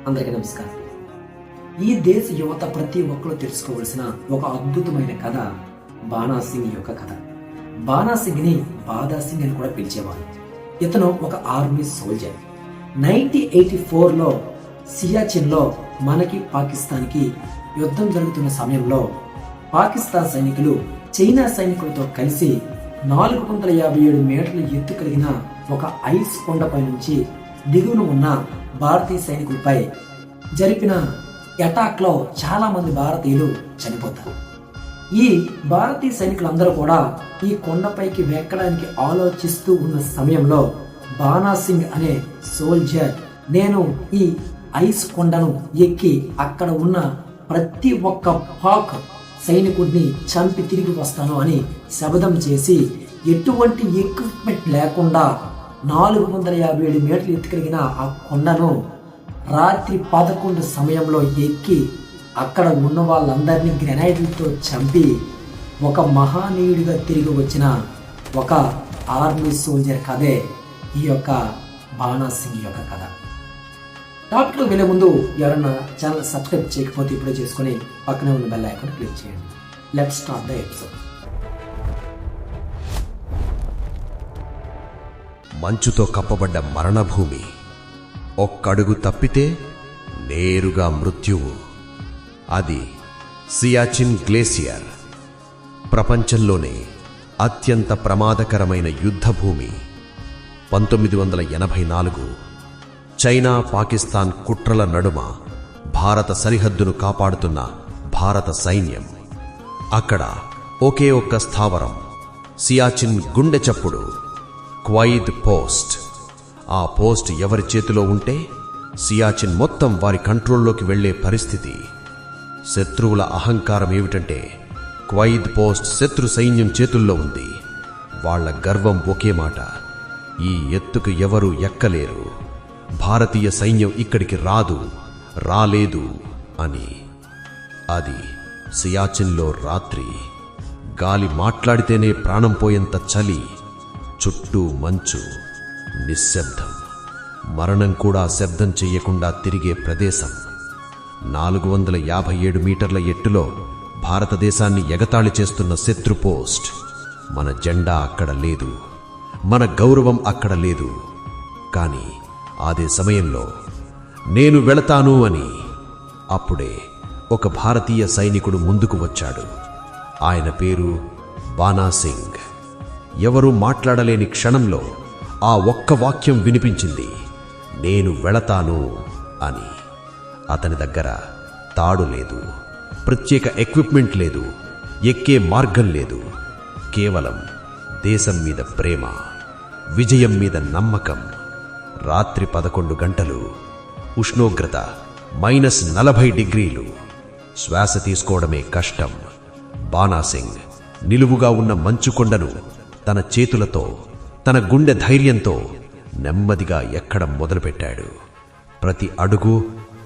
అందరికీ నమస్కారం. ఈ దేశ యువత ప్రతి ఒక్కరూ తెలుసుకోవలసిన ఒక అద్భుతమైన కథ బాణా సింగ్ యొక్క కథ. బాణా సింగ్ ని బాదా సింగ్ అని కూడా పిలిచేవారు. ఇతను ఒక ఆర్మీ సోల్జర్. 1984లో సియాచిన్ లో మనకి పాకిస్తాన్ కి యుద్ధం జరుగుతున్న సమయంలో పాకిస్తాన్ సైనికులు చైనా సైనికులతో కలిసి 457 మీటర్ల ఎత్తు కలిగిన ఒక ఐస్ కొండపై నుంచి దిగువన ఉన్న భారతీయ సైనికులపై జరిపిన అటాక్ లో చాలా మంది భారతీయులు చనిపోతారు. ఈ భారతీయ సైనికులందరూ కూడా ఈ కొండపైకి వెక్కడానికి ఆలోచిస్తూ ఉన్న సమయంలో బాణా సింగ్ అనే సోల్జర్ నేను ఈ ఐస్ కొండను ఎక్కి అక్కడ ఉన్న ప్రతి ఒక్క పాక్ సైనికుడిని చంపి తిరిగి వస్తాను అని శపథం చేసి ఎటువంటి ఎక్విప్మెంట్ లేకుండా 457 మీటర్లు ఎత్తు కలిగిన ఆ కొండను రాత్రి 11 సమయంలో ఎక్కి అక్కడ ఉన్న వాళ్ళందరినీ గ్రెనైడ్లతో చంపి ఒక మహానీయుడిగా తిరిగి వచ్చిన ఒక ఆర్మీ సోల్జర్ కథే ఈ యొక్క బాణా సింగ్ యొక్క కథ. టాపిక్లో వెళ్ళే ముందు ఎవరన్నా ఛానల్ సబ్స్క్రైబ్ చేయకపోతే ఇప్పుడే చేసుకొని పక్కనే ఉన్న బెల్ ఐకాన్ క్లిక్ చేయండి. Let's start the episode. మంచుతో కప్పబడ్డ మరణభూమి. ఒక్కడుగు తప్పితే నేరుగా మృత్యువు. అది సియాచిన్ గ్లేసియర్. ప్రపంచంలోనే అత్యంత ప్రమాదకరమైన యుద్ధభూమి. 1984 చైనా పాకిస్తాన్ కుట్రల నడుమ భారత సరిహద్దును కాపాడుతున్న భారత సైన్యం. అక్కడ ఒకే ఒక్క స్థావరం, సియాచిన్ గుండె చప్పుడు, క్వైద్ పోస్ట్. ఆ పోస్ట్ ఎవరి చేతిలో ఉంటే సియాచిన్ మొత్తం వారి కంట్రోల్లోకి వెళ్లే పరిస్థితి. శత్రువుల అహంకారం ఏమిటంటే క్వైద్ పోస్ట్ శత్రు సైన్యం చేతుల్లో ఉంది. వాళ్ల గర్వం ఒకే మాట, ఈ ఎత్తుకు ఎవరూ ఎక్కలేరు, భారతీయ సైన్యం ఇక్కడికి రాలేదు అని. అది సియాచిన్లో రాత్రి. గాలి మాట్లాడితేనే ప్రాణం పోయేంత చలి, చుట్టూ మంచు, నిశ్శబ్దం. మరణం కూడా శబ్దం చెయ్యకుండా తిరిగే ప్రదేశం. 457 మీటర్ల ఎత్తులో భారతదేశాన్ని ఎగతాళి చేస్తున్న శత్రు పోస్ట్. మన జెండా అక్కడ లేదు, మన గౌరవం అక్కడ లేదు. కానీ అదే సమయంలో నేను వెళతాను అని అప్పుడే ఒక భారతీయ సైనికుడు ముందుకు వచ్చాడు. ఆయన పేరు బాణా సింగ్. ఎవరూ మాట్లాడలేని క్షణంలో ఆ ఒక్క వాక్యం వినిపించింది, నేను వెళతాను అని. అతని దగ్గర తాడు లేదు, ప్రత్యేక ఎక్విప్మెంట్ లేదు, ఎక్కే మార్గం లేదు. కేవలం దేశం మీద ప్రేమ, విజయం మీద నమ్మకం. రాత్రి 11 గంటలు, ఉష్ణోగ్రత -40 డిగ్రీలు. శ్వాస తీసుకోవడమే కష్టం. బాణా సింగ్ నిలువుగా ఉన్న మంచుకొండను తన చేతులతో, తన గుండె ధైర్యంతో నెమ్మదిగా ఎక్కడం మొదలుపెట్టాడు. ప్రతి అడుగు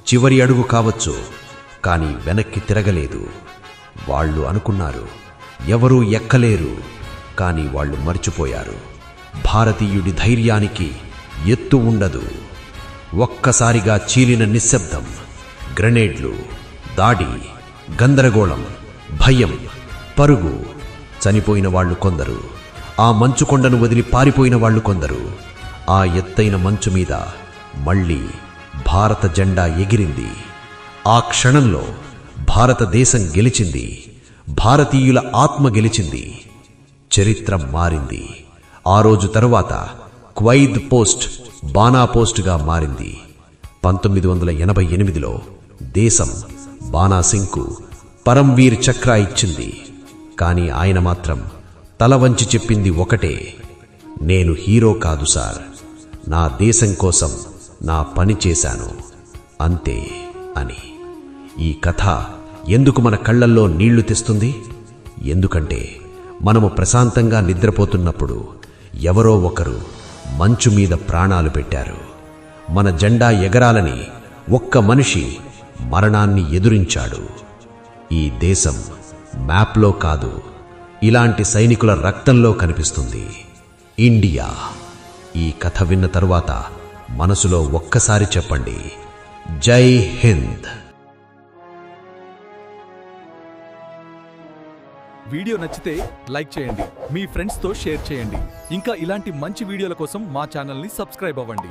చివరి అడుగు కావచ్చు, కానీ వెనక్కి తిరగలేదు. వాళ్ళు అనుకున్నారు ఎవరూ ఎక్కలేరు, కానీ వాళ్ళు మర్చిపోయారు, భారతీయుడి ధైర్యానికి ఎత్తు ఉండదు. ఒక్కసారిగా చీలిన నిశ్శబ్దం, గ్రెనేడ్లు, దాడి, గందరగోళం, భయం, పరుగు. చనిపోయిన వాళ్ళు కొందరు, ఆ మంచుకొండను వదిలి పారిపోయిన వాళ్ళు కొందరు. ఆ ఎత్తైన మంచు మీద మళ్లీ భారత జెండా ఎగిరింది. ఆ క్షణంలో భారతదేశం గెలిచింది, భారతీయుల ఆత్మ గెలిచింది, చరిత్ర మారింది. ఆ రోజు తరువాత క్వైద్ పోస్ట్ బాణా పోస్టుగా మారింది. 1988లో దేశం బాణా సింగ్కు పరంవీర్ చక్ర ఇచ్చింది. కానీ ఆయన మాత్రం తల వంచి చెప్పింది ఒకటే, నేను హీరో కాదు సార్, నా దేశం కోసం నా పని చేశాను అంతే అని. ఈ కథ ఎందుకు మన కళ్లల్లో నీళ్లు తెస్తుంది? ఎందుకంటే మనము ప్రశాంతంగా నిద్రపోతున్నప్పుడు ఎవరో ఒకరు మంచు మీద ప్రాణాలు పెట్టారు. మన జెండా ఎగరాలని ఒక్క మనిషి మరణాన్ని ఎదురించాడు. ఈ దేశం మ్యాప్లో కాదు, ఇలాంటి సైనికుల రక్తంలో కనిపిస్తుంది. ఇండియా. ఈ కథ విన్న తరువాత మనసులో ఒక్కసారి చెప్పండి, జై హింద్. వీడియో నచ్చితే లైక్ చేయండి, మీ ఫ్రెండ్స్తో షేర్ చేయండి. ఇంకా ఇలాంటి మంచి వీడియోల కోసం మా ఛానల్ని సబ్స్క్రైబ్ అవ్వండి.